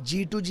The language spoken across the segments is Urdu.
G2G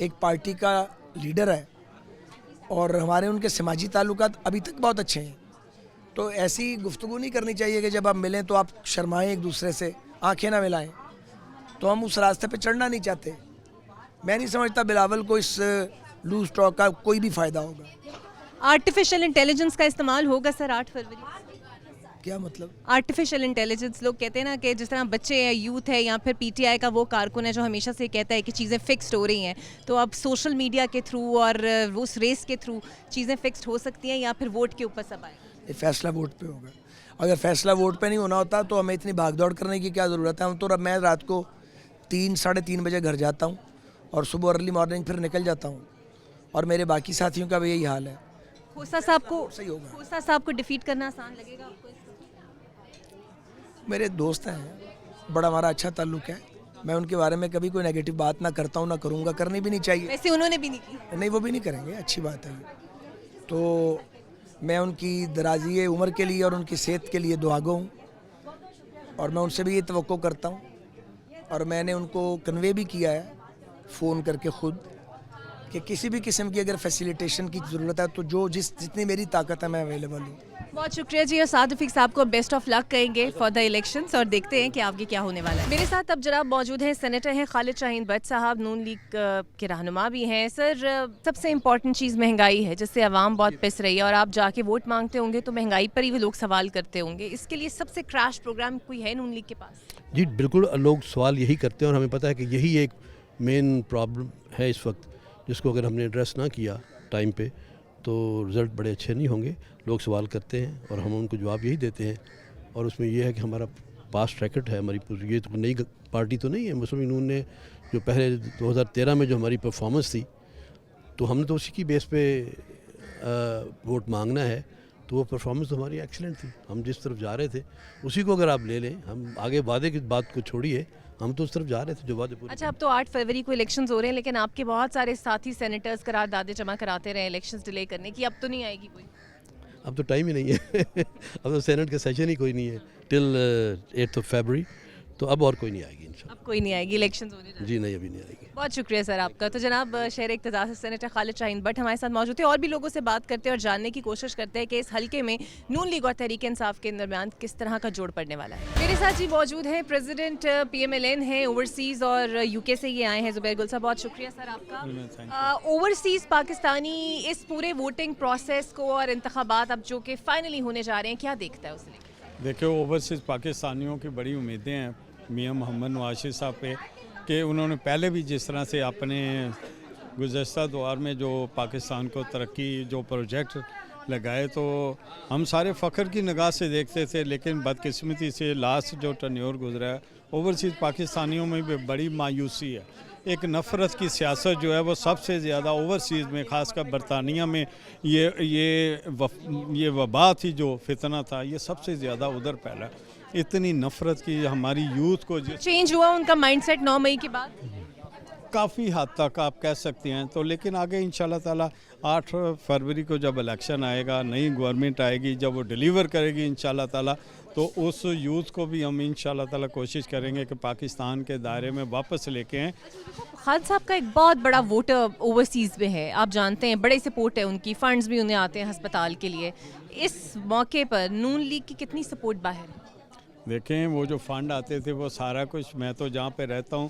ایک پارٹی کا لیڈر ہے اور ہمارے ان کے سماجی تعلقات ابھی تک بہت اچھے ہیں. تو ایسی گفتگو نہیں کرنی چاہیے کہ جب آپ ملیں تو آپ شرمائیں ایک دوسرے سے, آنکھیں نہ ملائیں. تو ہم اس راستے پہ چڑھنا نہیں چاہتے. میں نہیں سمجھتا بلاول کو اس لوز ٹاک کا کوئی بھی فائدہ ہوگا. آرٹیفیشل انٹیلیجنس کا استعمال ہوگا سر 8 فروری. کیا مطلب؟ آرٹیفیشل انٹیلیجنس, لوگ کہتے ہیں نا کہ جس طرح بچے ہیں, یوتھ ہے, یا پھر پی ٹی آئی کا وہ کارکن ہے جو ہمیشہ سے کہتا ہے کہ چیزیں فکسڈ ہو رہی ہیں, تو اب سوشل میڈیا کے تھرو اور اس ریس کے تھرو چیزیں فکسڈ ہو سکتی ہیں یا پھر ووٹ کے اوپر سب آئے؟ یہ فیصلہ ووٹ پہ ہوگا. اگر فیصلہ ووٹ پہ نہیں ہونا ہوتا تو ہمیں اتنی بھاگ دوڑ کرنے کی کیا ضرورت ہے. ہم تو میں رات کو 3-3:30 بجے گھر جاتا ہوں اور صبح ارلی مارننگ پھر نکل جاتا ہوں, اور میرے باقی ساتھیوں کا بھی یہی حال ہے. کھوسا صاحب کو صحیح ہوگا. کھوسا صاحب کو ڈیفیٹ کرنا آسان لگے گا آپ کو؟ میرے دوست ہیں, بڑا ہمارا اچھا تعلق ہے. میں ان کے بارے میں کبھی کوئی نیگیٹو بات نہ کرتا ہوں, نہ کروں گا, کرنی بھی نہیں چاہیے. ویسے انہوں نے بھی نہیں کی. نہیں, وہ بھی نہیں کریں گے, اچھی بات ہے. تو میں ان کی درازی عمر کے لیے اور ان کی صحت کے لیے دعاگو ہوں, اور میں ان سے بھی یہ توقع کرتا ہوں, اور میں نے ان کو کنوے بھی کیا ہے فون کر کے خود, کہ کسی بھی قسم کی اگر فیسیلیٹیشن کی ضرورت ہے تو جتنی میری طاقت ہے میں اویلیبل ہوں. بہت شکریہ جی, اور سعد رفیق صاحب کو بیسٹ آف لک کہیں گے فار دا الیکشنز, اور دیکھتے ہیں کہ آگے کیا ہونے والا ہے. میرے ساتھ اب جناب موجود ہیں سینیٹر ہیں خالد شاہین بٹ صاحب, نون لیگ کے رہنما بھی ہیں. سر, سب سے امپورٹنٹ چیز مہنگائی ہے جس سے عوام بہت پس رہی ہے, اور آپ جا کے ووٹ مانگتے ہوں گے تو مہنگائی پر ہی وہ لوگ سوال کرتے ہوں گے. اس کے لیے سب سے کریش پروگرام کوئی ہے نون لیگ کے پاس؟ جی بالکل, لوگ سوال یہی کرتے ہیں اور ہمیں پتہ ہے کہ یہی ایک مین پرابلم ہے اس وقت, جس کو اگر ہم نے ایڈریس نہ کیا ٹائم پہ تو رزلٹ بڑے اچھے نہیں ہوں گے. لوگ سوال کرتے ہیں اور ہم ان کو جواب یہی دیتے ہیں, اور اس میں یہ ہے کہ ہمارا پاسٹ ریکٹ ہے, ہماری یہ تو نئی پارٹی تو نہیں ہے. مسلم یونین نے جو پہلے 2013 میں جو ہماری پرفارمنس تھی, تو ہم نے تو اسی کی بیس پہ ووٹ مانگنا ہے. تو وہ پرفارمنس تو ہماری ایکسلنٹ تھی. ہم جس طرف جا رہے تھے اسی کو اگر آپ لے لیں, ہم آگے وعدے کی بات کو چھوڑیے, ہم تو اس طرف جا رہے تھے جو وعدے پورے. اچھا, اب تو 8 فروری کو الیکشنز ہو رہے ہیں, لیکن آپ کے بہت سارے ساتھی سینیٹرز قراردادیں جمع کراتے رہے الیکشنز ڈیلے کرنے کی, اب تو نہیں آئے گی کوئی؟ اب تو ٹائم ہی نہیں ہے. اب تو سینٹ کا سیشن ہی کوئی نہیں ہے ٹل 8 فیبرری, تو اب اور کوئی نہیں آئے گی انشاءاللہ. اب کوئی نہیں آئے گی, الیکشنز ہونے جا رہے ہیں. جی نہیں, ابھی نہیں آئے گی. بہت شکریہ سر آپ کا. تو جناب شہر اقتدار سے سینیٹر خالد شاہین بٹ ہمارے ساتھ موجود تھے, اور بھی لوگوں سے بات کرتے ہیں اور جاننے کی کوشش کرتے ہیں کہ اس حلقے میں نون لیگ اور تحریک انصاف کے درمیان کس طرح کا جوڑ پڑنے والا ہے. میرے ساتھ جی موجود ہیں پریزیڈنٹ PMLN ہیں اوورسیز, اور UK سے یہ آئے ہیں, زبیر گل صاحب. بہت شکریہ سر آپ کا. اوورسیز پاکستانی اس پورے ووٹنگ پروسیس کو اور انتخابات اب جو کہ فائنلی ہونے جا رہے ہیں, کیا دیکھتا ہے اس لے کے؟ دیکھیں, اوورسیز پاکستانیوں کی بڑی امیدیں ہیں میاں محمد نواز شریف صاحب پہ, کہ انہوں نے پہلے بھی جس طرح سے اپنے گزشتہ دور میں جو پاکستان کو ترقی جو پروجیکٹ لگائے, تو ہم سارے فخر کی نگاہ سے دیکھتے تھے. لیکن بدقسمتی سے لاسٹ جو ٹرنیور گزرا ہے, اوورسیز پاکستانیوں میں بھی بڑی مایوسی ہے. ایک نفرت کی سیاست جو ہے وہ سب سے زیادہ اوورسیز میں, خاص کر برطانیہ میں یہ وبا تھی, جو فتنہ تھا, یہ سب سے زیادہ ادھر پھیلا. اتنی نفرت کی ہماری یوتھ کو چینج ہوا ان کا مائنڈ سیٹ 9 مئی کے بعد کافی حد تک آپ کہہ سکتے ہیں. تو لیکن آگے انشاءاللہ تعالی 8 فروری کو جب الیکشن آئے گا, نئی گورنمنٹ آئے گی, جب وہ ڈیلیور کرے گی انشاءاللہ تعالی, تو اس یوتھ کو بھی ہم انشاءاللہ تعالی کوشش کریں گے کہ پاکستان کے دائرے میں واپس لے کے آئیں. خالد صاحب کا ایک بہت بڑا ووٹر اوورسیز میں ہے, آپ جانتے ہیں, بڑے سپورٹ ہے ان کی, فنڈز بھی انہیں آتے ہیں ہسپتال کے لیے. اس موقع پر نون لیگ کی کتنی سپورٹ باہر؟ دیکھیں, وہ جو فنڈ آتے تھے وہ سارا کچھ, میں تو جہاں پہ رہتا ہوں,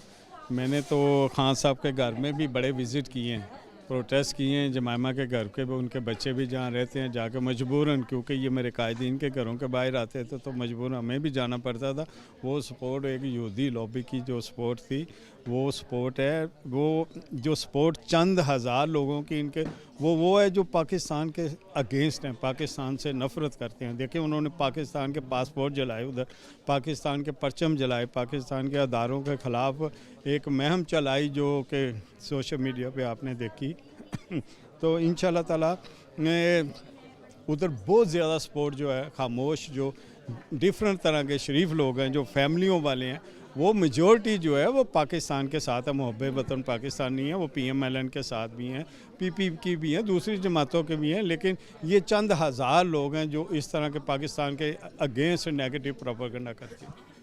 میں نے تو خان صاحب کے گھر میں بھی بڑے وزٹ کیے ہیں, پروٹیسٹ کیے ہیں. جمائمہ کے گھر کے بھی, ان کے بچے بھی جہاں رہتے ہیں جا کے مجبوراً, کیونکہ یہ میرے قائدین کے گھروں کے باہر آتے تھے تو مجبوراً ہمیں بھی جانا پڑتا تھا. وہ سپورٹ ایک یہودی لابی کی جو سپورٹ تھی, وہ سپورٹ ہے, وہ جو سپورٹ چند ہزار لوگوں کی ان کے, وہ ہے جو پاکستان کے اگینسٹ ہیں, پاکستان سے نفرت کرتے ہیں. دیکھیں, انہوں نے پاکستان کے پاسپورٹ جلائے, ادھر پاکستان کے پرچم جلائے, پاکستان کے اداروں کے خلاف ایک مہم چلائی جو کہ سوشل میڈیا پہ آپ نے دیکھی. تو انشاءاللہ تعالیٰ ادھر بہت زیادہ سپورٹ جو ہے, خاموش جو ڈیفرنٹ طرح کے شریف لوگ ہیں, جو فیملیوں والے ہیں, وہ میجورٹی جو ہے وہ پاکستان کے ساتھ ہے, محب وطن پاکستانی ہیں. وہ PMLN کے ساتھ بھی ہیں, PP کی بھی ہیں, دوسری جماعتوں کے بھی ہیں. لیکن یہ چند ہزار لوگ ہیں جو اس طرح کے پاکستان کے اگینسٹ نیگیٹو پروپیگنڈا کرتے ہیں.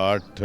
8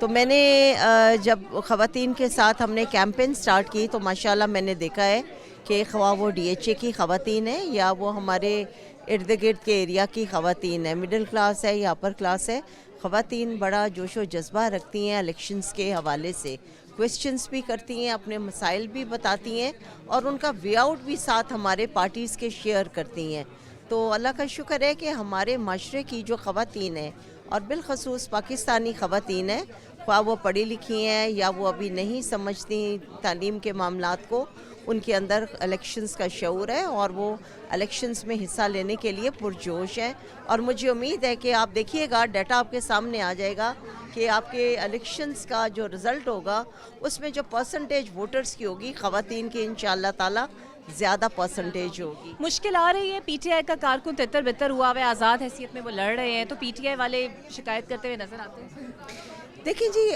تو میں نے جب خواتین کے ساتھ ہم نے کیمپین سٹارٹ کی تو ماشاءاللہ میں نے دیکھا ہے کہ خواہ وہ ڈی ایچ اے کی خواتین ہیں یا وہ ہمارے ارد گرد کے ایریا کی خواتین ہیں، مڈل کلاس ہے یا اپر کلاس ہے، خواتین بڑا جوش و جذبہ رکھتی ہیں الیکشنز کے حوالے سے، کویسچنز بھی کرتی ہیں، اپنے مسائل بھی بتاتی ہیں اور ان کا وے آؤٹ بھی ساتھ ہمارے پارٹیز کے شیئر کرتی ہیں۔ تو اللہ کا شکر ہے کہ ہمارے معاشرے کی جو خواتین ہیں اور بالخصوص پاکستانی خواتین ہیں، خواہ وہ پڑھی لکھی ہیں یا وہ ابھی نہیں سمجھتی تعلیم کے معاملات کو، ان کے اندر الیکشنز کا شعور ہے اور وہ الیکشنز میں حصہ لینے کے لیے پرجوش ہیں۔ اور مجھے امید ہے کہ آپ دیکھیے گا، ڈیٹا آپ کے سامنے آ جائے گا کہ آپ کے الیکشنز کا جو رزلٹ ہوگا اس میں جو پرسنٹیج ووٹرز کی ہوگی خواتین کی انشاءاللہ تعالی زیادہ پرسنٹیج ہوگی۔ مشکل آ رہی ہے، پی ٹی آئی کا کارکن تتر بتر ہوا ہوا ہے، آزاد حیثیت میں وہ لڑ رہے ہیں، تو پی ٹی آئی والے شکایت کرتے ہوئے نظر آتے ہیں؟ دیکھیں جی،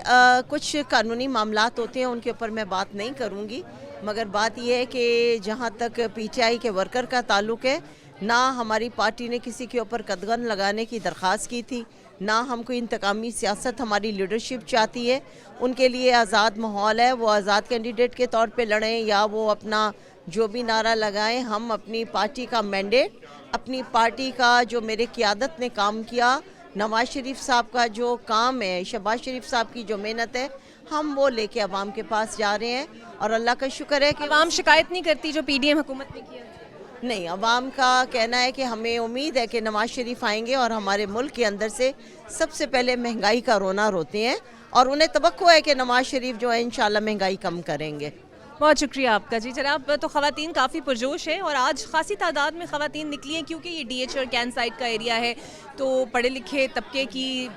کچھ قانونی معاملات ہوتے ہیں، ان کے اوپر میں بات نہیں کروں گی، مگر بات یہ ہے کہ جہاں تک پی ٹی آئی کے ورکر کا تعلق ہے، نہ ہماری پارٹی نے کسی کے اوپر قدغن لگانے کی درخواست کی تھی، نہ ہم کوئی انتقامی سیاست ہماری لیڈرشپ چاہتی ہے۔ ان کے لیے آزاد ماحول ہے، وہ آزاد کینڈیڈیٹ کے طور پہ لڑیں یا وہ اپنا جو بھی نعرہ لگائیں۔ ہم اپنی پارٹی کا مینڈیٹ، اپنی پارٹی کا جو میرے قیادت نے کام کیا، نواز شریف صاحب کا جو کام ہے، شہباز شریف صاحب کی جو محنت ہے، ہم وہ لے کے عوام کے پاس جا رہے ہیں اور اللہ کا شکر ہے کہ عوام شکایت نہیں کرتی جو پی ڈی ایم حکومت نے کیا؟ نہیں، عوام کا کہنا ہے کہ ہمیں امید ہے کہ نواز شریف آئیں گے اور ہمارے ملک کے اندر سے سب سے پہلے مہنگائی کا رونا روتے ہیں اور انہیں توقع ہے کہ نواز شریف جو ہے انشاءاللہ مہنگائی کم کریں گے۔ بہت شکریہ آپ کا جی جناب۔ تو خواتین کافی پرجوش ہیں اور آج خاصی تعداد میں خواتین نکلی ہیں کیونکہ یہ ڈی ایچ اور کین سائٹ کا ایریا ہے، تو پڑھے لکھے طبقے کی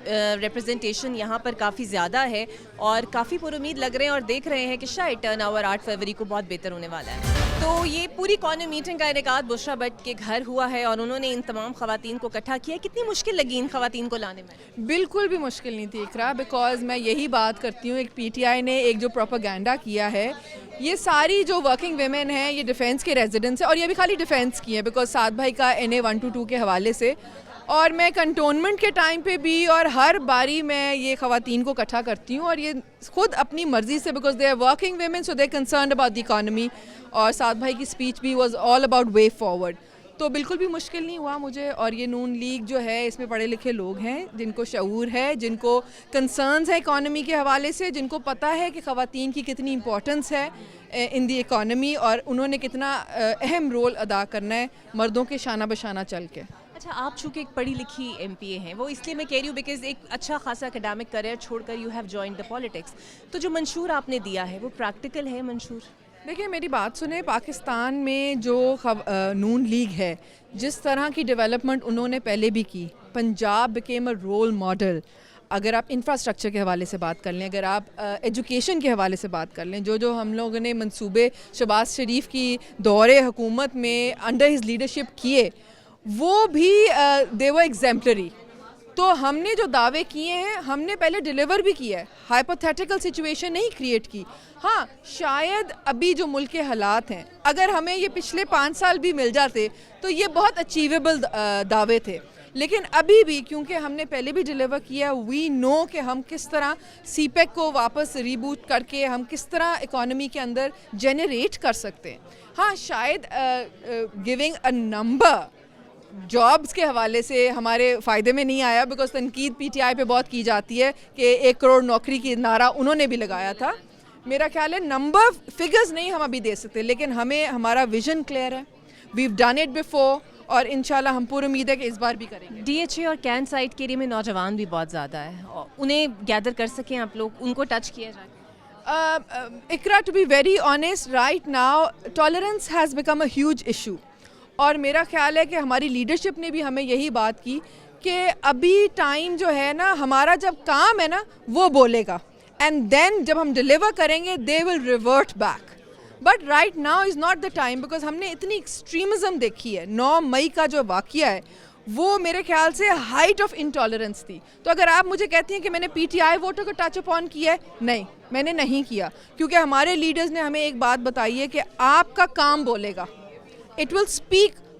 ریپرزنٹیشن یہاں پر کافی زیادہ ہے اور کافی پر امید لگ رہے ہیں اور دیکھ رہے ہیں کہ شاید ٹرن اوور 8 فروری کو بہت بہتر ہونے والا ہے۔ تو یہ پوری کارنر میٹنگ کا انعقاد بشرا بٹ کے گھر ہوا ہے اور انہوں نے ان تمام خواتین کو اکٹھا کیا۔ کتنی مشکل لگی ان خواتین کو لانے میں؟ بالکل بھی مشکل نہیں تھی اقرا، بیکاز میں یہی بات کرتی ہوں، ایک پی ٹی آئی نے ایک جو پروپیگنڈا کیا ہے، یہ ساری جو ورکنگ ویمن ہیں یہ ڈیفینس کے ریزیڈنٹس ہیں اور یہ بھی خالی ڈیفینس کی ہیں بیکاز سعد بھائی کا NA 122 کے حوالے سے، اور میں کنٹونمنٹ کے ٹائم پہ بھی اور ہر باری میں یہ خواتین کو اکٹھا کرتی ہوں اور یہ خود اپنی مرضی سے، because they are working women so they concerned about the economy, اور سعد بھائی کی اسپیچ بھی was all about way forward, تو بالکل بھی مشکل نہیں ہوا مجھے۔ اور یہ نون لیگ جو ہے اس میں پڑھے لکھے لوگ ہیں جن کو شعور ہے، جن کو کنسرنز ہے اکانومی کے حوالے سے، جن کو پتہ ہے کہ خواتین کی کتنی امپورٹنس ہے ان دی اکانومی اور انہوں نے کتنا اہم رول ادا کرنا ہے مردوں کے شانہ بشانہ چل کے۔ اچھا، آپ چونکہ ایک پڑھی لکھی ایم پی اے ہیں، وہ اس لیے میں کہہ رہی ہوں بیکاز ایک اچھا خاصا اکیڈیمک کریئر چھوڑ کر you have joined the politics, تو جو منشور آپ نے دیا ہے وہ پریکٹیکل ہے منشور؟ دیکھیں میری بات سنیں، پاکستان میں جو نون لیگ ہے، جس طرح کی ڈیولپمنٹ انہوں نے پہلے بھی کی، Punjab became a role model. اگر آپ انفراسٹرکچر کے حوالے سے بات کر لیں، اگر آپ ایجوکیشن کے حوالے سے بات کر لیں، جو ہم لوگوں نے منصوبے شہباز شریف کی دور حکومت میں انڈر ہز لیڈرشپ کیے، وہ بھی دے ور ایگزیمپلری۔ تو ہم نے جو دعوے کیے ہیں ہم نے پہلے ڈیلیور بھی کیا ہے، ہائپوتھیٹیکل سچویشن نہیں کریٹ کی۔ ہاں، شاید ابھی جو ملک کے حالات ہیں، اگر ہمیں یہ پچھلے 5 سال بھی مل جاتے تو یہ بہت اچیویبل دعوے تھے، لیکن ابھی بھی کیونکہ ہم نے پہلے بھی ڈیلیور کیا، وی نو کہ ہم کس طرح سی پیک کو واپس ریبوٹ کر کے ہم کس طرح اکانومی کے اندر جنریٹ کر سکتے ہیں۔ ہاں، شاید گیونگ اے نمبر جابز کے حوالے سے ہمارے فائدے میں نہیں آیا، بیکاز تنقید پی ٹی آئی پہ بہت کی جاتی ہے کہ 1 کروڑ نوکری کی نعرہ انہوں نے بھی لگایا تھا۔ میرا خیال ہے نمبر فگرز نہیں ہم ابھی دے سکتے، لیکن ہمیں ہمارا ویژن کلیئر ہے، ویو ڈن اٹ بیفور، اور انشاءاللہ ہم پوری امید ہے کہ اس بار بھی کریں گے۔ ڈی ایچ اے اور کین سائٹ کے ایریا میں نوجوان بھی بہت زیادہ ہے، انہیں گیدر کر سکیں آپ لوگ، ان کو ٹچ کیا جائے؟ Iqra, to be very honest, right now tolerance has become a huge issue, اور میرا خیال ہے کہ ہماری لیڈرشپ نے بھی ہمیں یہی بات کی کہ ابھی ٹائم جو ہے نا، ہمارا جب کام ہے نا وہ بولے گا، اینڈ دین جب ہم ڈیلیور کریں گے they will revert back, but right now is not the time, because ہم نے اتنی ایکسٹریمزم دیکھی ہے۔ 9 مئی کا جو واقعہ ہے وہ میرے خیال سے ہائٹ آف انٹالرنس تھی۔ تو اگر آپ مجھے کہتی ہیں کہ میں نے پی ٹی آئی ووٹر کو ٹچ اپون کیا ہے، نہیں، میں نے نہیں کیا، کیونکہ ہمارے لیڈرز نے ہمیں ایک بات بتائی ہے کہ آپ کا کام بولے گا، اٹ ول اسپیک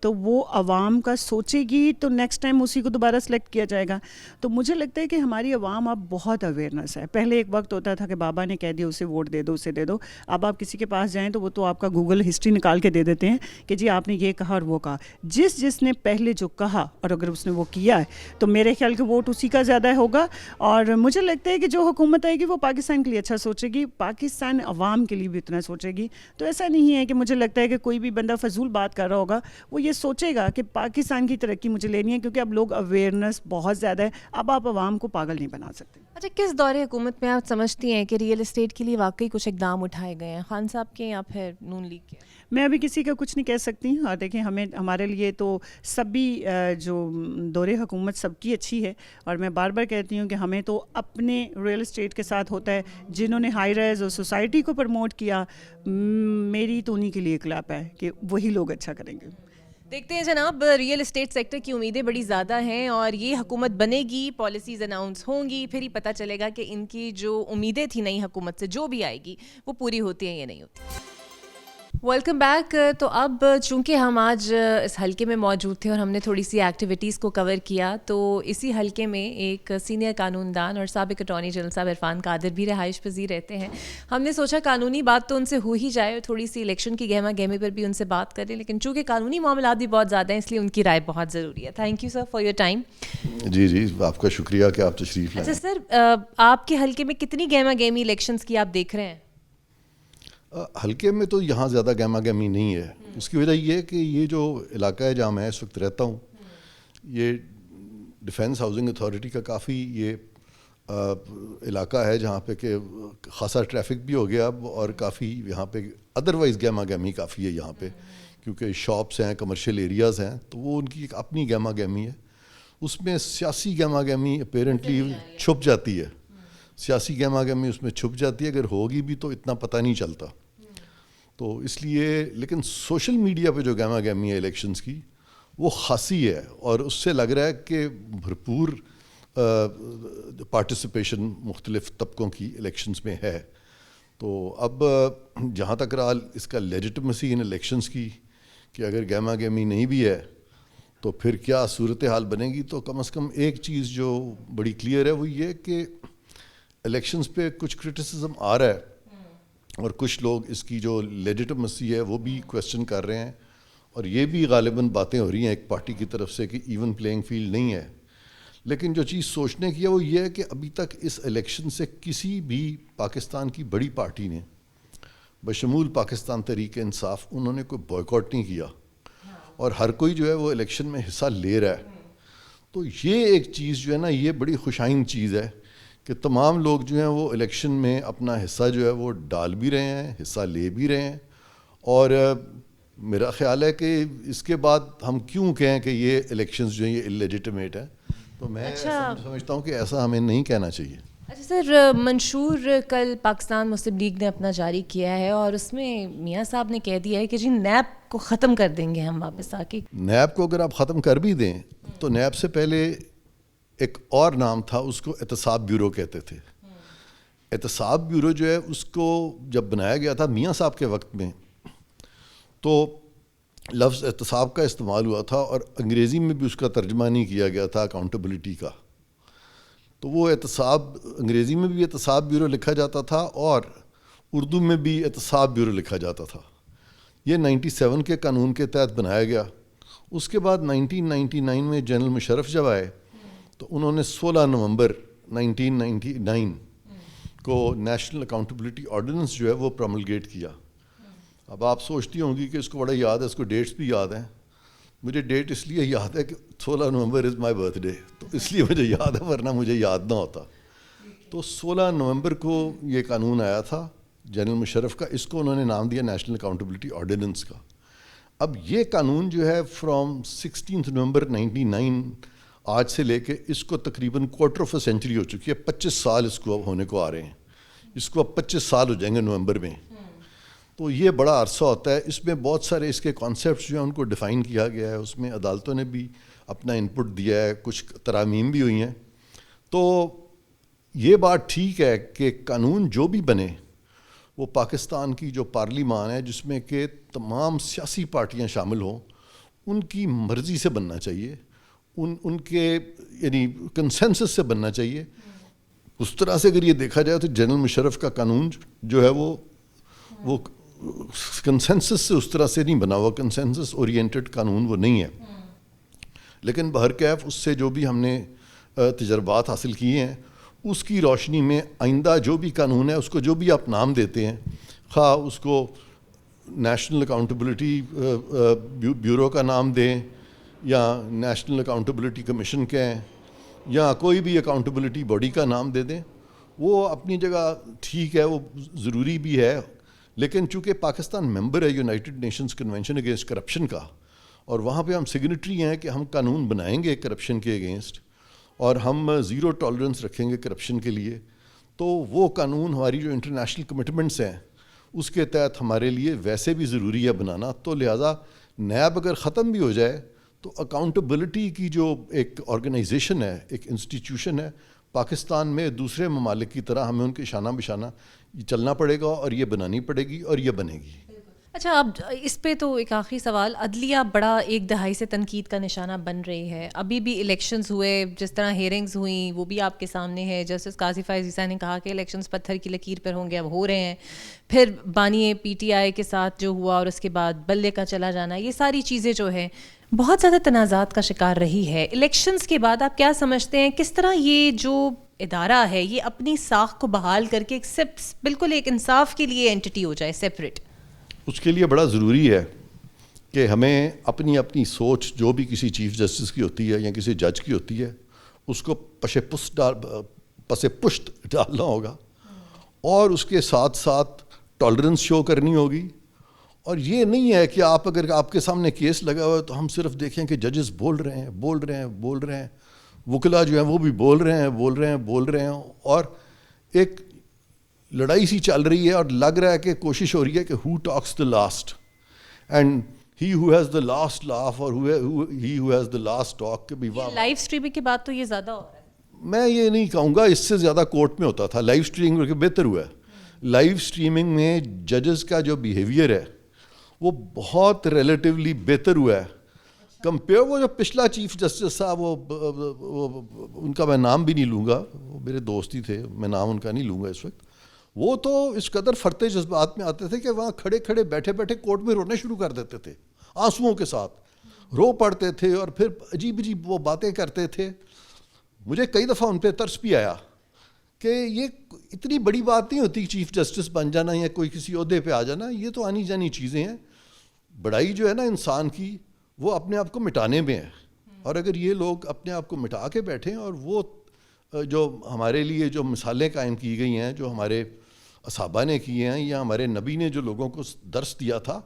تو وہ عوام کا سوچے گی تو نیکسٹ ٹائم اسی کو دوبارہ سلیکٹ کیا جائے گا. تو مجھے لگتا ہے کہ ہماری عوام اب بہت اویئرنیس ہے. پہلے ایک وقت ہوتا تھا کہ بابا نے کہہ دیا اسے ووٹ دے دو, اسے دے دو. اب آپ کسی کے پاس جائیں تو وہ تو آپ کا گوگل ہسٹری نکال کے دے دیتے ہیں کہ جی آپ نے یہ کہا اور وہ کہا. جس نے پہلے جو کہا اور اگر اس نے وہ کیا ہے تو میرے خیال کے ووٹ اسی کا زیادہ ہوگا. اور مجھے لگتا ہے کہ جو حکومت آئے گی وہ پاکستان کے لیے اچھا سوچے گی, پاکستان عوام کے لیے بھی اتنا سوچے گی. تو ایسا نہیں ہے کہ مجھے لگتا ہے کہ کوئی بھی بندہ فضول بات کر رہا ہوگا, وہ یہ سوچے گا کہ پاکستان کی ترقی مجھے لینی ہے, کیونکہ اب لوگ اویئرنیس بہت زیادہ ہے. اب آپ عوام کو پاگل نہیں بنا سکتے. اچھا, کس دور حکومت میں آپ سمجھتی ہیں کہ ریئل اسٹیٹ کے لیے واقعی کچھ اقدام اٹھائے گئے ہیں, خان صاحب کے یا پھر نون لیگ کے؟ میں ابھی کسی کا کچھ نہیں کہہ سکتی. اور دیکھیں ہمارے لیے تو سبھی جو دور حکومت سب کی اچھی ہے, اور میں بار بار کہتی ہوں کہ ہمیں تو اپنے ریئل اسٹیٹ کے ساتھ ہوتا ہے. جنہوں نے ہائی رائز اور سوسائٹی کو پروموٹ کیا, میری تو انہیں کے لیے کلپ ہے کہ وہی لوگ اچھا کریں گے. دیکھتے ہیں جناب, ریئل اسٹیٹ سیکٹر کی امیدیں بڑی زیادہ ہیں اور یہ حکومت بنے گی, پالیسیز اناؤنس ہوں گی, پھر ہی پتہ چلے گا کہ ان کی جو امیدیں تھیں نئی حکومت سے جو بھی آئے گی وہ پوری ہوتی ہیں یا نہیں ہوتی. Welcome back. تو اب چونکہ ہم آج اس حلقے میں موجود تھے اور ہم نے تھوڑی سی ایکٹیویٹیز کو کور کیا, تو اسی حلقے میں ایک سینئر قانون دان اور سابق اٹارنی جنرل صاحب عرفان قادر بھی رہائش پذیر رہتے ہیں. ہم نے سوچا قانونی بات تو ان سے ہو ہی جائے اور تھوڑی سی الیکشن کی گہما گہمی پر بھی ان سے بات کریں, لیکن چونکہ قانونی معاملات بھی بہت زیادہ ہیں اس لیے ان کی رائے بہت ضروری ہے. Thank you sir for your time. جی آپ کا شکریہ کہ آپ تشریف لائیں. اچھا سر, آپ کے حلقے میں کتنی گہما گہمی الیکشنز کی آپ دیکھ رہے ہیں؟ حلقے میں تو یہاں زیادہ گہما گہمی نہیں ہے. اس کی وجہ یہ ہے کہ یہ جو علاقہ ہے جہاں میں اس وقت رہتا ہوں, یہ ڈیفنس ہاؤسنگ اتھارٹی کا کافی یہ علاقہ ہے جہاں پہ کہ خاصا ٹریفک بھی ہو گیا اب, اور کافی یہاں پہ ادروائز گہما گہمی کافی ہے یہاں پہ, کیونکہ شاپس ہیں, کمرشل ایریاز ہیں, تو وہ ان کی ایک اپنی گہما گہمی ہے. اس میں سیاسی گہما گہمی اپیرنٹلی چھپ جاتی ہے. سیاسی گہما گہمی اس میں چھپ جاتی ہے, اگر ہوگی بھی تو اتنا پتہ نہیں چلتا. تو اس لیے, لیکن سوشل میڈیا پہ جو گہما گہمی ہے الیکشنز کی وہ خاصی ہے, اور اس سے لگ رہا ہے کہ بھرپور پارٹیسپیشن مختلف طبقوں کی الیکشنز میں ہے. تو اب جہاں تک رہا اس کا لیجٹمیسی ان الیکشنز کی, کہ اگر گہما گہمی نہیں بھی ہے تو پھر کیا صورتحال بنے گی, تو کم از کم ایک چیز جو بڑی کلیئر ہے وہ یہ کہ الیکشنز پہ کچھ کرٹیسزم آ رہا ہے, اور کچھ لوگ اس کی جو لیجٹمیسی ہے وہ بھی کویسچن کر رہے ہیں, اور یہ بھی غالباً باتیں ہو رہی ہیں ایک پارٹی کی طرف سے کہ ایون پلینگ فیلڈ نہیں ہے. لیکن جو چیز سوچنے کی ہے وہ یہ ہے کہ ابھی تک اس الیکشن سے کسی بھی پاکستان کی بڑی پارٹی نے بشمول پاکستان تحریک انصاف, انہوں نے کوئی بوائیکاٹ نہیں کیا, اور ہر کوئی جو ہے وہ الیکشن میں حصہ لے رہا ہے. تو یہ ایک چیز جو ہے نا, یہ بڑی خوشائن چیز ہے کہ تمام لوگ جو ہیں وہ الیکشن میں اپنا حصہ جو ہے وہ ڈال بھی رہے ہیں, حصہ لے بھی رہے ہیں. اور میرا خیال ہے کہ اس کے بعد ہم کیوں کہیں کہ یہ الیکشنز جو ہیں یہ اللیجٹمیٹ ہیں, تو میں سمجھتا ہوں کہ ایسا ہمیں نہیں کہنا چاہیے. اچھا سر, منشور کل پاکستان مسلم لیگ نے اپنا جاری کیا ہے اور اس میں میاں صاحب نے کہہ دیا ہے کہ جی نیب کو ختم کر دیں گے ہم واپس آ کے. نیب کو اگر آپ ختم کر بھی دیں تو نیب سے پہلے ایک اور نام تھا, اس کو احتساب بیورو کہتے تھے. احتساب بیورو جو ہے اس کو جب بنایا گیا تھا میاں صاحب کے وقت میں, تو لفظ احتساب کا استعمال ہوا تھا, اور انگریزی میں بھی اس کا ترجمہ نہیں کیا گیا تھا اکاؤنٹیبلٹی کا. تو وہ احتساب, انگریزی میں بھی احتساب بیورو لکھا جاتا تھا اور اردو میں بھی احتساب بیورو لکھا جاتا تھا. یہ 97 کے قانون کے تحت بنایا گیا. اس کے بعد 1999 میں جنرل مشرف جب آئے تو انہوں نے 16 نومبر 1999 کو نیشنل اکاؤنٹیبلٹی آرڈیننس جو ہے وہ پروملگیٹ کیا. اب آپ سوچتی ہوں گی کہ اس کو بڑا یاد ہے, اس کو ڈیٹس بھی یاد ہیں. مجھے ڈیٹ اس لیے یاد ہے کہ 16 نومبر از مائی برتھ ڈے, تو اس لیے مجھے یاد ہے, ورنہ مجھے یاد نہ ہوتا. تو 16 نومبر کو یہ قانون آیا تھا جنرل مشرف کا, اس کو انہوں نے نام دیا نیشنل اکاؤنٹیبلٹی آرڈیننس کا. اب یہ قانون جو ہے فرام 16 نومبر 99 آج سے لے کے اس کو تقریباً کوارٹر آف اے سینچری ہو چکی ہے. 25 سال اس کو اب ہونے کو آ رہے ہیں, اس کو اب 25 سال ہو جائیں گے نومبر میں. تو یہ بڑا عرصہ ہوتا ہے. اس میں بہت سارے اس کے کانسیپٹس جو ہیں ان کو ڈیفائن کیا گیا ہے, اس میں عدالتوں نے بھی اپنا انپٹ دیا ہے, کچھ ترامیم بھی ہوئی ہیں. تو یہ بات ٹھیک ہے کہ قانون جو بھی بنے وہ پاکستان کی جو پارلیمان ہے جس میں کہ تمام سیاسی پارٹیاں شامل ہوں, ان کی مرضی سے بننا چاہیے, ان کے یعنی کنسنسس سے بننا چاہیے. اس طرح سے اگر یہ دیکھا جائے تو جنرل مشرف کا قانون جو ہے وہ کنسنسس سے اس طرح سے نہیں بنا ہوا, کنسنسس اورینٹڈ قانون وہ نہیں ہے. لیکن بہرکیف اس سے جو بھی ہم نے تجربات حاصل کیے ہیں اس کی روشنی میں آئندہ جو بھی قانون ہے اس کو جو بھی آپ نام دیتے ہیں, خواہ اس کو نیشنل اکاؤنٹیبلٹی بیورو کا نام دیں یا نیشنل اکاؤنٹیبلٹی کمیشن کہیں یا کوئی بھی اکاؤنٹیبلٹی باڈی کا نام دے دیں, وہ اپنی جگہ ٹھیک ہے, وہ ضروری بھی ہے. لیکن چونکہ پاکستان ممبر ہے United nations convention against corruption کا, اور وہاں پہ ہم سگنیٹری ہیں کہ ہم قانون بنائیں گے کرپشن کے اگینسٹ, اور ہم زیرو ٹالرنس رکھیں گے کرپشن کے لیے, تو وہ قانون ہماری جو انٹرنیشنل کمٹمنٹس ہیں اس کے تحت ہمارے لیے ویسے بھی ضروری ہے بنانا. تو لہٰذا نیب اگر ختم بھی ہو جائے تو اکاؤنٹیبلٹی کی جو ایک آرگنائزیشن ہے, ایک انسٹیٹیوشن ہے پاکستان میں, دوسرے ممالک کی طرح ہمیں ان کے شانہ بشانہ چلنا پڑے گا اور یہ بنانی پڑے گی اور یہ بنے گی. اچھا, اب اس پہ تو ایک آخری سوال, عدلیہ بڑا ایک دہائی سے تنقید کا نشانہ بن رہی ہے. ابھی بھی الیکشنز ہوئے, جس طرح ہیئرنگز ہوئیں وہ بھی آپ کے سامنے ہے. جسٹس قاضی فائز عیسیٰ نے کہا کہ الیکشنز پتھر کی لکیر پر ہوں گے, اب ہو رہے ہیں. پھر بانی پی ٹی آئی کے ساتھ جو ہوا اور اس کے بعد بلے کا چلا جانا, یہ ساری چیزیں جو ہیں بہت زیادہ تنازعات کا شکار رہی ہے. الیکشنز کے بعد آپ کیا سمجھتے ہیں کس طرح یہ جو ادارہ ہے یہ اپنی ساکھ کو بحال کر کے بالکل ایک انصاف کے لیے اینٹی ہو جائے, سیپریٹ؟ اس کے لیے بڑا ضروری ہے کہ ہمیں اپنی سوچ جو بھی کسی چیف جسٹس کی ہوتی ہے یا کسی جج کی ہوتی ہے اس کو پس پشت ڈالنا ہوگا, اور اس کے ساتھ ساتھ ٹالرنس شو کرنی ہوگی. اور یہ نہیں ہے کہ اگر آپ کے سامنے کیس لگا ہوا ہے تو ہم صرف دیکھیں کہ ججز بول رہے ہیں, وکلا جو ہیں وہ بھی بول رہے ہیں, اور ایک لڑائی سی چل رہی ہے اور لگ رہا ہے کہ کوشش ہو رہی ہے کہ who talks the last, and he who has the last laugh or he who has the last talk. کہ لائیو اسٹریمنگ کے بعد تو یہ زیادہ ہو رہا ہے. میں یہ نہیں کہوں گا, اس سے زیادہ کورٹ میں ہوتا تھا. لائیو اسٹریمنگ کے بہتر ہوا ہے. لائیو اسٹریمنگ میں ججز کا جو بیہیویئر ہے وہ بہت ریلیٹیولی بہتر ہوا ہے کمپیئر. وہ جو پچھلا چیف جسٹس تھا وہ ان کا میں نام بھی نہیں لوں گا, وہ میرے دوست ہی تھے, میں نام ان کا نہیں لوں گا اس وقت. وہ تو اس قدر فرتے جذبات میں آتے تھے کہ وہاں کھڑے بیٹھے کورٹ میں رونے شروع کر دیتے تھے, آنسوؤں کے ساتھ رو پڑتے تھے اور پھر عجیب وہ باتیں کرتے تھے. مجھے کئی دفعہ ان پہ ترس بھی آیا کہ یہ اتنی بڑی بات نہیں ہوتی چیف جسٹس بن جانا یا کوئی کسی عہدے پہ آ جانا, یہ تو آنی جانی چیزیں ہیں. بڑائی جو ہے نا انسان کی وہ اپنے آپ کو مٹانے میں ہے, اور اگر یہ لوگ اپنے آپ کو مٹا کے بیٹھیں اور وہ جو ہمارے لیے جو مثالیں قائم کی گئی ہیں, جو ہمارے اصحابہ نے کیے ہیں یا ہمارے نبی نے جو لوگوں کو درس دیا تھا,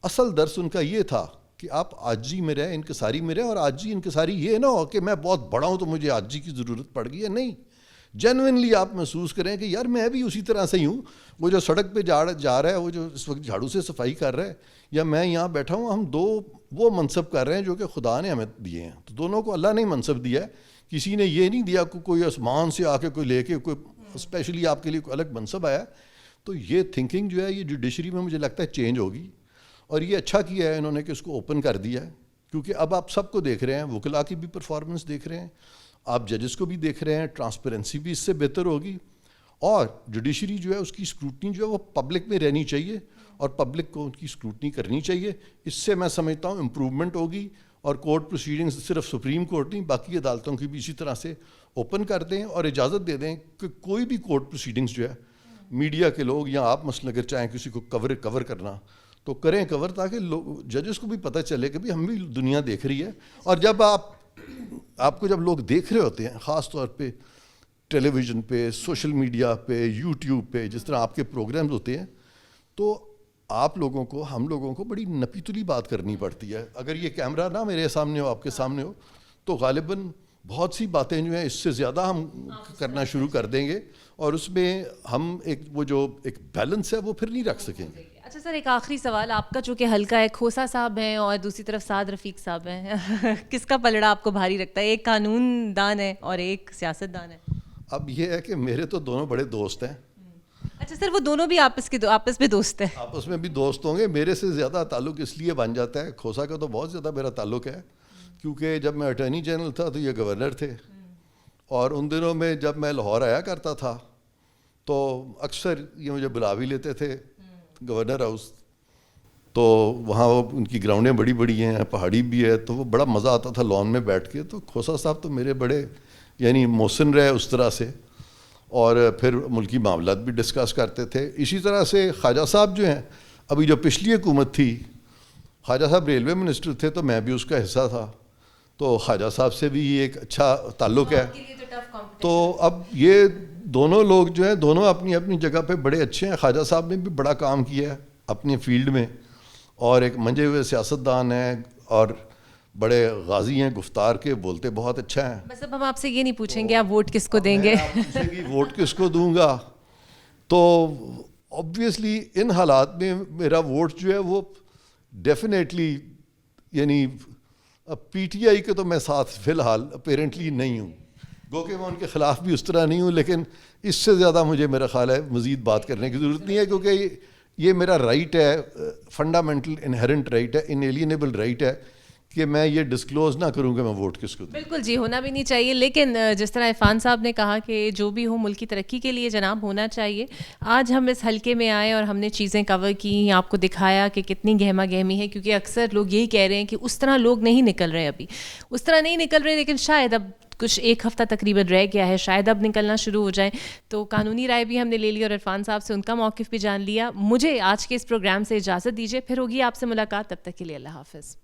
اصل درس ان کا یہ تھا کہ آپ عاجزی میں رہیں, انکساری میں رہیں. اور عاجزی انکساری یہ نہ ہو کہ میں بہت بڑا ہوں تو مجھے عاجزی کی ضرورت پڑ گئی ہے, نہیں. جینوئنلی آپ محسوس کریں کہ یار میں بھی اسی طرح سے ہی ہوں. وہ جو سڑک پہ جا رہا ہے, وہ جو اس وقت جھاڑو سے صفائی کر رہا ہے, یا میں یہاں بیٹھا ہوں, ہم دو وہ منصب کر رہے ہیں جو کہ خدا نے ہمیں دیے ہیں. تو دونوں کو اللہ نے منصب دیا ہے, کسی نے یہ نہیں دیا کہ کوئی آسمان سے آ کے کوئی لے کے کوئی اسپیشلی آپ کے لیے کوئی الگ منصب آیا. تو یہ تھنکنگ جو ہے یہ جوڈیشری میں مجھے لگتا ہے چینج ہوگی, اور یہ اچھا کیا ہے انہوں نے کہ اس کو اوپن کر دیا ہے, کیونکہ اب آپ سب کو دیکھ رہے ہیں, وکلا کی بھی پرفارمنس دیکھ رہے ہیں, آپ ججز کو بھی دیکھ رہے ہیں, ٹرانسپیرنسی بھی اس سے بہتر ہوگی. اور جوڈیشری جو ہے اس کی اسکروٹنی جو ہے وہ پبلک میں رہنی چاہیے, اور پبلک کو ان کی اسکروٹنی کرنی چاہیے. اس سے میں سمجھتا ہوں امپروومنٹ ہوگی, اور کورٹ پروسیڈنگز صرف سپریم کورٹ نہیں باقی عدالتوں کی بھی اسی طرح سے اوپن کر دیں, اور اجازت دے دیں کہ کوئی بھی کورٹ پروسیڈنگز جو ہے میڈیا کے لوگ یا آپ مثلا اگر چاہیں کسی کو کور کرنا تو کریں کور, تاکہ ججز کو بھی پتہ چلے کہ بھی ہم بھی دنیا دیکھ رہی ہے. اور جب آپ کو جب لوگ دیکھ رہے ہوتے ہیں, خاص طور پہ ٹیلی ویژن پہ, سوشل میڈیا پہ, یوٹیوب پہ, جس طرح آپ کے پروگرامز ہوتے ہیں, تو آپ لوگوں کو, ہم لوگوں کو بڑی نپی تلی بات کرنی پڑتی ہے. اگر یہ کیمرہ نہ میرے سامنے ہو, آپ کے سامنے ہو, تو غالباً بہت سی باتیں جو ہیں اس سے زیادہ ہم کرنا شروع کر دیں گے, اور اس میں ہم وہ جو ایک بیلنس ہے وہ پھر نہیں رکھ سکیں گے. اچھا سر, ایک آخری سوال آپ کا, چونکہ ہلکا ہے, کھوسا صاحب ہیں اور دوسری طرف سعد رفیق صاحب ہیں, کس کا پلڑا آپ کو بھاری رکھتا ہے؟ ایک قانون دان ہے اور ایک سیاست دان ہے. اب یہ ہے کہ میرے تو دونوں بڑے دوست ہیں, اچھا سر، وہ دونوں بھی آپس میں دوست ہیں؟ آپس میں بھی دوست ہوں گے. میرے سے زیادہ تعلق اس لیے بن جاتا ہے, کھوسا کا تو بہت زیادہ میرا تعلق ہے, کیونکہ جب میں اٹارنی جنرل تھا تو یہ گورنر تھے, اور ان دنوں میں جب میں لاہور آیا کرتا تھا تو اکثر یہ مجھے بلا بھی لیتے تھے گورنر ہاؤس. تو وہاں ان کی گراؤنڈیں بڑی بڑی ہیں, پہاڑی بھی ہے, تو وہ بڑا مزہ آتا تھا لان میں بیٹھ کے. تو کھوسا صاحب تو میرے بڑے یعنی محسن رہے اس طرح سے, اور پھر ملکی معاملات بھی ڈسکس کرتے تھے. اسی طرح سے خواجہ صاحب جو ہیں, ابھی جو پچھلی حکومت تھی, خواجہ صاحب ریلوے منسٹر تھے تو میں بھی اس کا حصہ تھا, تو خواجہ صاحب سے بھی ایک اچھا تعلق ہے. تو اب یہ دونوں لوگ جو ہیں دونوں اپنی اپنی جگہ پہ بڑے اچھے ہیں. خواجہ صاحب نے بھی بڑا کام کیا ہے اپنی فیلڈ میں, اور ایک منجے ہوئے سیاستدان ہیں اور بڑے غازی ہیں, گفتار کے, بولتے بہت اچھا ہیں. بس اب ہم آپ سے یہ نہیں پوچھیں گے آپ ووٹ کس کو دیں گے, ووٹ کس کو دوں گا, تو obviously ان حالات میں میرا ووٹ جو ہے وہ ڈیفینیٹلی یعنی پی ٹی آئی کے تو میں ساتھ فی الحال اپیرنٹلی نہیں ہوں, گو کہ میں ان کے خلاف بھی اس طرح نہیں ہوں, لیکن اس سے زیادہ مجھے میرا خیال ہے مزید بات کرنے کی ضرورت نہیں ہے, کیونکہ یہ میرا رائٹ ہے, فنڈامنٹل انہیرنٹ رائٹ ہے, انیلینیبل رائٹ ہے کہ میں یہ ڈسکلوز نہ کروں کہ میں ووٹ کس کو دوں. بالکل جی, ہونا بھی نہیں چاہیے, لیکن جس طرح عرفان صاحب نے کہا کہ جو بھی ہو ملک کی ترقی کے لیے جناب ہونا چاہیے. آج ہم اس حلقے میں آئے اور ہم نے چیزیں کور کی, آپ کو دکھایا کہ کتنی گہما گہمی ہے, کیونکہ اکثر لوگ یہی کہہ رہے ہیں کہ اس طرح لوگ نہیں نکل رہے, ابھی اس طرح نہیں نکل رہے, لیکن شاید اب کچھ ایک ہفتہ تقریباً رہ گیا ہے, شاید اب نکلنا شروع ہو جائیں. تو قانونی رائے بھی ہم نے لے لی اور عرفان صاحب سے ان کا موقف بھی جان لیا. مجھے آج کے اس پروگرام سے اجازت دیجیے, پھر ہوگی آپ سے ملاقات, تب تک کے لیے اللہ حافظ.